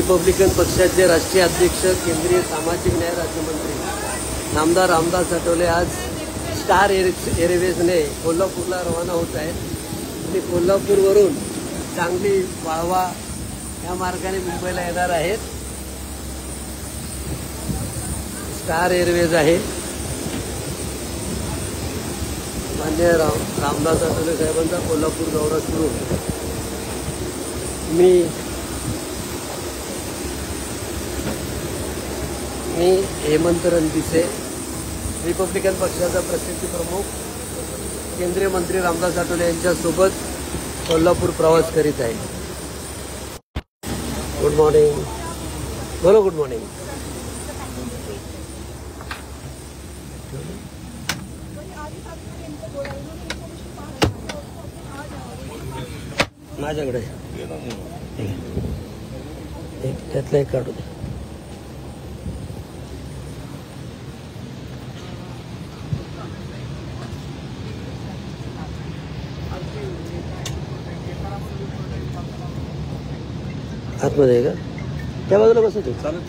Republican पक्षाचे राष्ट्रीय अध्यक्ष केंद्रीय सामाजिक न्याय राज्यमंत्री नामदार रामदास आठवले आज स्टार एअरवेजने कोल्हापूरला रवाना होत आहेत आणि कोल्हापूरवरून सांगली वाळवा या मार्गाने मुंबईला येणार आहेत। स्टार एअरवेज आहे। माननीय रामदास आठवले साहेबांचा कोल्हापूर दौरा सुरू। मी हेमंत रणपिसे, रिपब्लिकन पक्षाचा प्रसिद्धी प्रमुख, केंद्रीय मंत्री रामदास आठवले यांच्यासोबत कोल्हापूर प्रवास करीत आहे। Good morning. बोलो गुड मॉर्निंग। माझ्याकडे त्यातलं एक काढू दे। आतमध्ये आहे का? त्या बाजूला बसू तू। चालेल।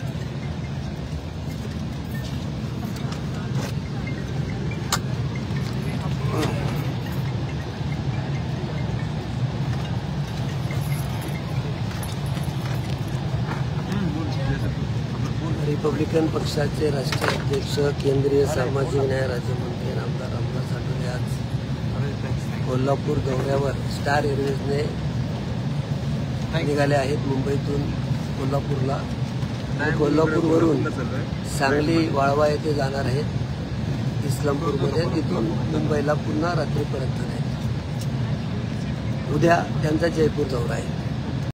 रिपब्लिकन पक्षाचे राष्ट्रीय अध्यक्ष केंद्रीय सामाजिक न्याय राज्यमंत्री नामदार रामदास आठवले आज कोल्हापूर दौऱ्यावर स्टार एअरवेजने निघाले आहेत मुंबईतून कोल्हापूरला। कोल्हापूरवरून सांगली वाळवा येथे जाणार आहेत इस्लामपूरमध्ये, तिथून मुंबईला पुन्हा रात्री परत जाणार आहेत। उद्या त्यांचा जयपूर दौरा आहे।